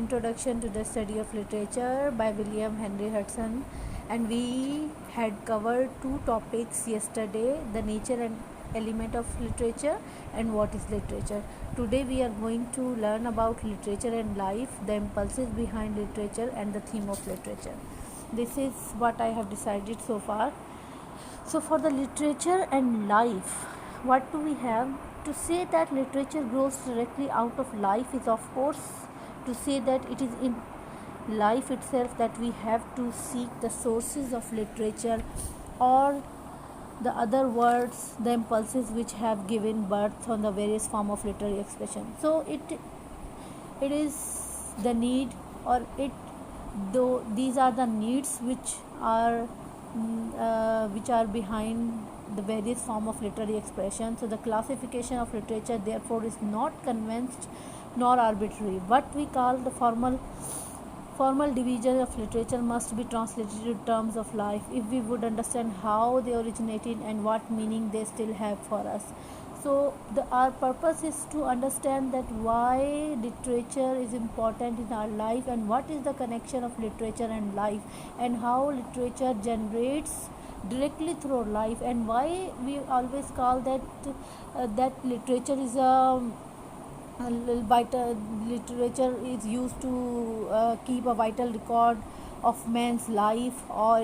Introduction to the Study of Literature by William Henry Hudson, and we had covered two topics yesterday: the nature and element of literature and what is literature. Today we are going to learn about literature and life, the impulses behind literature, and the theme of literature. This is what I have decided so far. So for the literature and life, what do we have? To say that literature grows directly out of life is, of course, to say that it is in life itself that we have to seek the sources of literature, or the other words, the impulses which have given birth on the various form of literary expression. So it is the need, or it though these are the needs which are behind the various form of literary expression. So the classification of literature therefore is not convinced nor arbitrary. What we call the formal division of literature must be translated in terms of life if we would understand how they originated and what meaning they still have for us. So our purpose is to understand that why literature is important in our life, and what is the connection of literature and life, and how literature generates directly through life, and why we always call that literature is vital. Literature is used to keep a vital record of man's life, or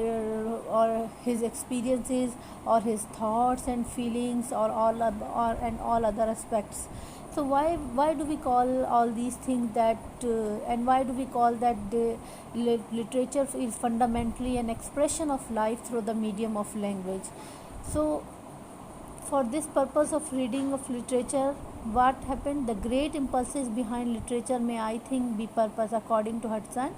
his experiences, or his thoughts and feelings, or all other aspects. So why do we call all these things that and why do we call that the literature is fundamentally an expression of life through the medium of language? So for this purpose of reading of literature, what happened? The great impulses behind literature may, I think, be purpose, according to Hudson,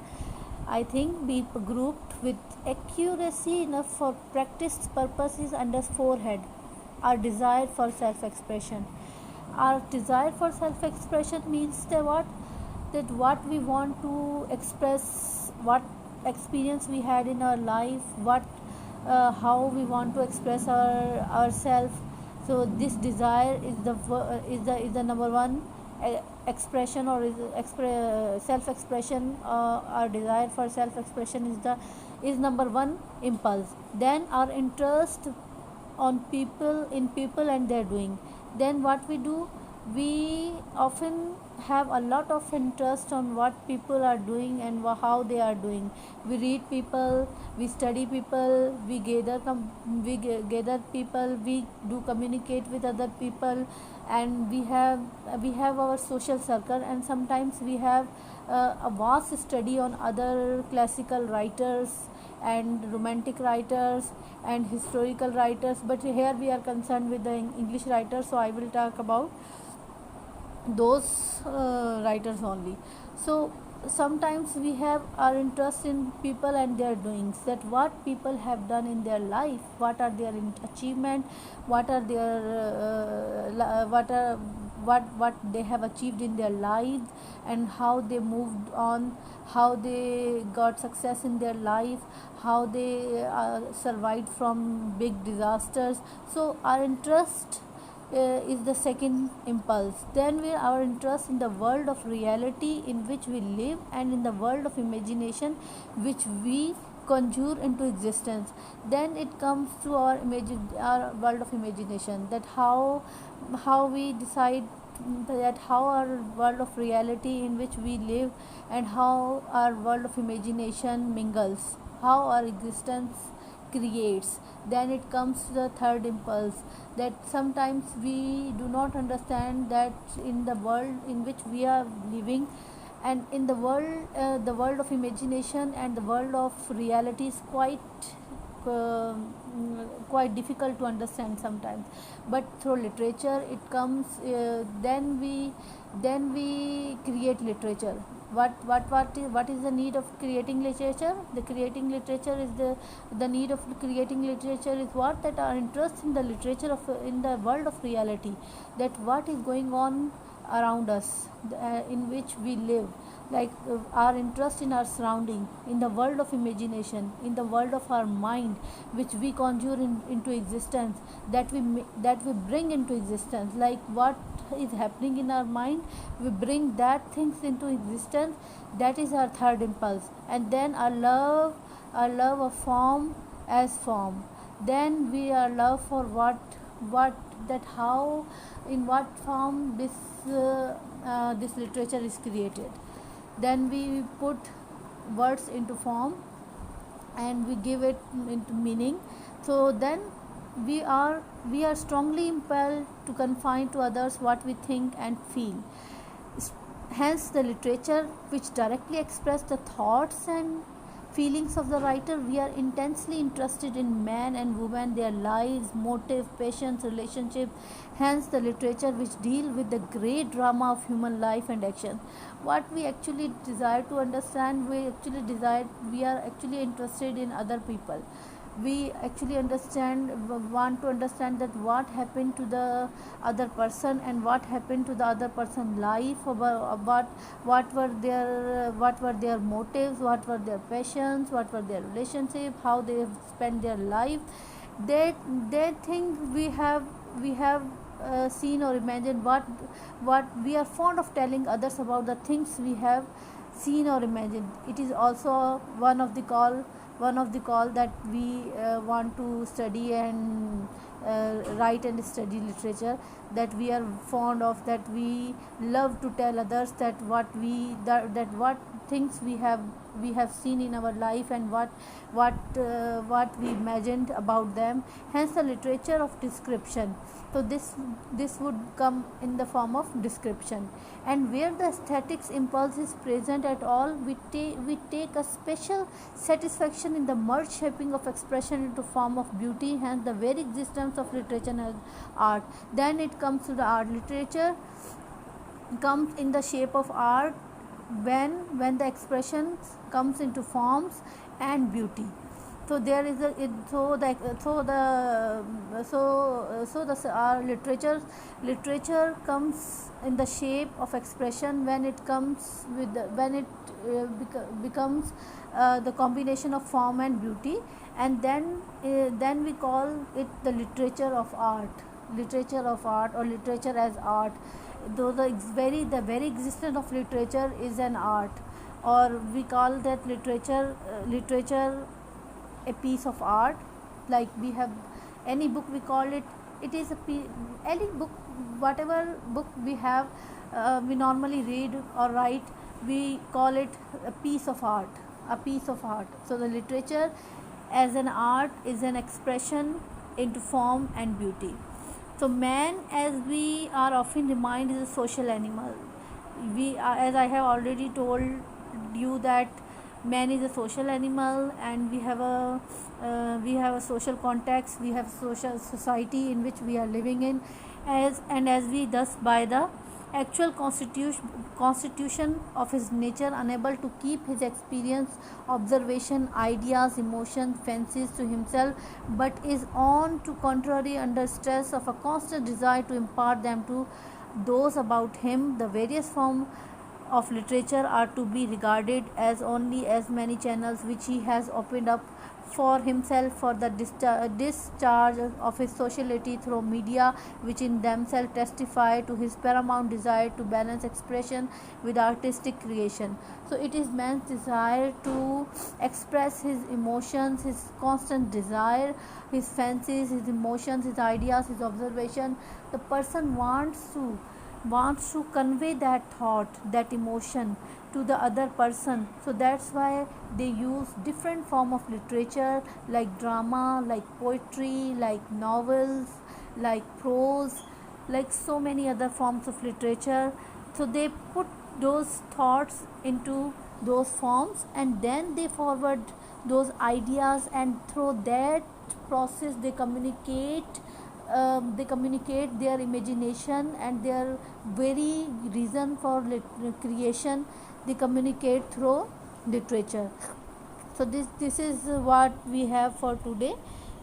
I think, be grouped with accuracy enough for practiced purposes under four heads. Our desire for self-expression. Our desire for self-expression means that what we want to express, what experience we had in our life, how we want to express ourselves. So this desire is the number one expression, or self-expression. Our desire for self-expression is number one impulse. Then our interest in people and their doing. Then what we do, we often have a lot of interest on what people are doing and how they are doing. We read people, we study people, we gather people, we do communicate with other people, and we have our social circle, and sometimes we have a vast study on other classical writers and romantic writers and historical writers, but here we are concerned with the English writers, so I will talk about those writers only. So sometimes we have our interest in people and their doings, that what people have done in their life, what are their achievement, what are their what they have achieved in their lives, and how they moved on, how they got success in their life, how they survived from big disasters. So our interest is the second impulse. Then our interest in the world of reality in which we live, and in the world of imagination which we conjure into existence. Then it comes to our world of imagination, that how we decide that how our world of reality in which we live and how our world of imagination mingles, how our existence creates. Then it comes to the third impulse, that sometimes we do not understand that in the world in which we are living, and in the world of imagination and the world of reality is quite difficult to understand sometimes. But through literature it comes. Then we create literature. What is the need of creating literature? The creating literature is the need of creating literature is what? That our interest in the literature in the world of reality, that what is going on around us, in which we live, like our interest in our surrounding, in the world of imagination, in the world of our mind, which we conjure into existence, that we bring into existence, like what is happening in our mind, we bring that things into existence. That is our third impulse. And then our love of form as form. Then we are love for what that how, in what form this literature is created. Then we put words into form and we give it into meaning. So then we are strongly impelled to confine to others what we think and feel. Hence the literature which directly express the thoughts and feelings of the writer. We are intensely interested in man and woman, their lives, motive, passions, relationship. Hence the literature which deal with the great drama of human life and action. What we actually desire to understand, we are actually interested in other people. We actually want to understand that what happened to the other person and what happened to the other person's life, about what were their motives, what were their passions, what were their relationship, how they spent their life. They think we have seen or imagined. What we are fond of telling others about the things we have seen or imagined. It is also one of the call that we want to study and write and study literature, that we are fond of, that we love to tell others that what things we have seen in our life and what we imagined about them. Hence the literature of description. So this would come in the form of description. And where the aesthetics impulse is present at all, we take a special satisfaction in the merged shaping of expression into form of beauty. Hence the very existence of literature as art. Then it comes to the art. Literature comes in the shape of art when the expression comes into forms and beauty. So there is our literature comes in the shape of expression when it comes with becomes the combination of form and beauty. And then we call it the literature of art or literature as art. Though the very existence of literature is an art, or we call that literature a piece of art. Like we have any book, we call it is any book, whatever book we have, we normally read or write, we call it a piece of art. So the literature as an art is an expression into form and beauty. So man, as we are often reminded, is a social animal. As I have already told you, that man is a social animal, and we have a social context, we have social society in which we are living in, as we thus by the actual constitution of his nature unable to keep his experience, observation, ideas, emotions, fancies to himself, but is on to contrary under stress of a constant desire to impart them to those about him. The various forms of literature are to be regarded as only as many channels which he has opened up for himself for the discharge of his sociality through media, which in themselves testify to his paramount desire to balance expression with artistic creation. So it is man's desire to express his emotions, his constant desire, his fancies, his emotions, his ideas, his observation. The person wants to convey that thought, that emotion to the other person. So that's why they use different form of literature, like drama, like poetry, like novels, like prose, like so many other forms of literature. So they put those thoughts into those forms, and then they forward those ideas, and through that process they communicate their imagination and their very reason for creation. They communicate through literature. So this is what we have for today.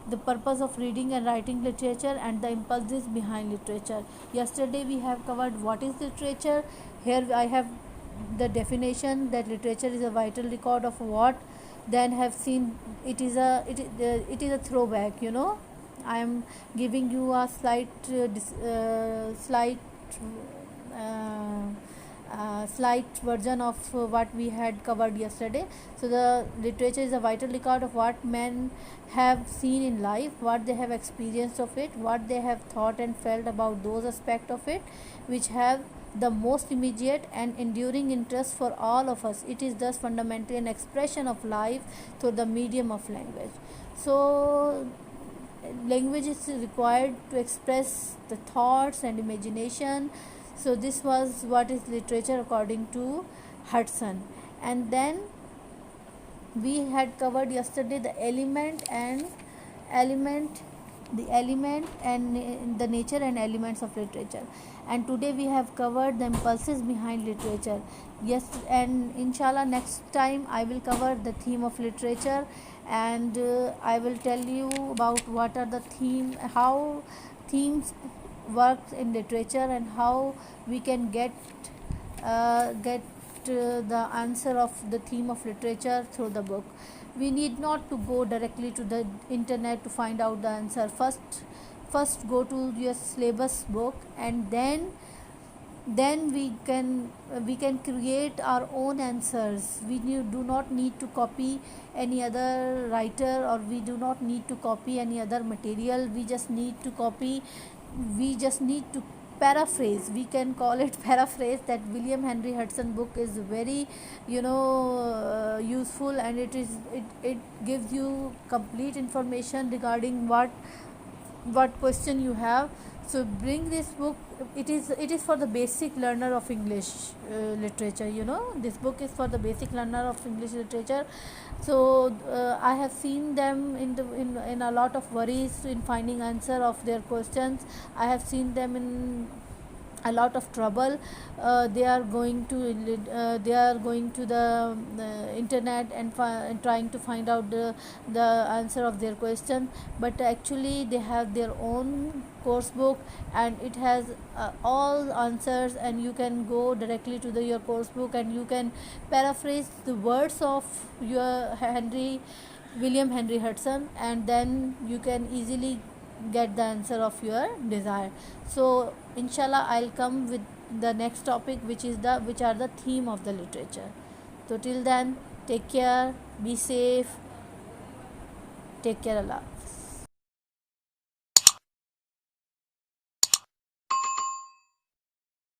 the purpose of reading and writing literature, and the impulses behind literature. Yesterday we have covered what is literature. Here I have the definition that literature is a vital record of what. Then have seen it is a throwback, I am giving you a uh, slight version of what we had covered yesterday. So the literature is a vital record of what men have seen in life, what they have experienced of it, what they have thought and felt about those aspects of it which have the most immediate and enduring interest for all of us. It is thus fundamentally an expression of life through the medium of language. So language is required to express the thoughts and imagination. So this was what is literature according to Hudson. And then we had covered yesterday the element and the nature and elements of literature, and today we have covered the impulses behind literature. Yes, and inshallah next time I will cover the theme of literature, and I will tell you about what are the how themes work in literature, and how we can get the answer of the theme of literature through the book. We need not to go directly to the internet to find out the answer. First go to your syllabus book, and then we can create our own answers. Do not need to copy any other writer, or we do not need to copy any other material. We just need to paraphrase. We can call it paraphrase. That William Henry Hudson book is very useful, and it gives you complete information regarding what question you have. So bring this book. It is for the basic learner of English literature. This book is for the basic learner of English literature. So I have seen them in a lot of worries in finding answer of their questions. I have seen them in a lot of trouble. They are going to the internet and trying to find out the answer of their question, but actually they have their own course book, and it has all answers, and you can go directly to your course book, and you can paraphrase the words of your William Henry Hudson, and then you can easily get the answer of your desire. So inshallah I'll come with the next topic, which are the theme of the literature. So till then, take care, be safe, take care, Allah.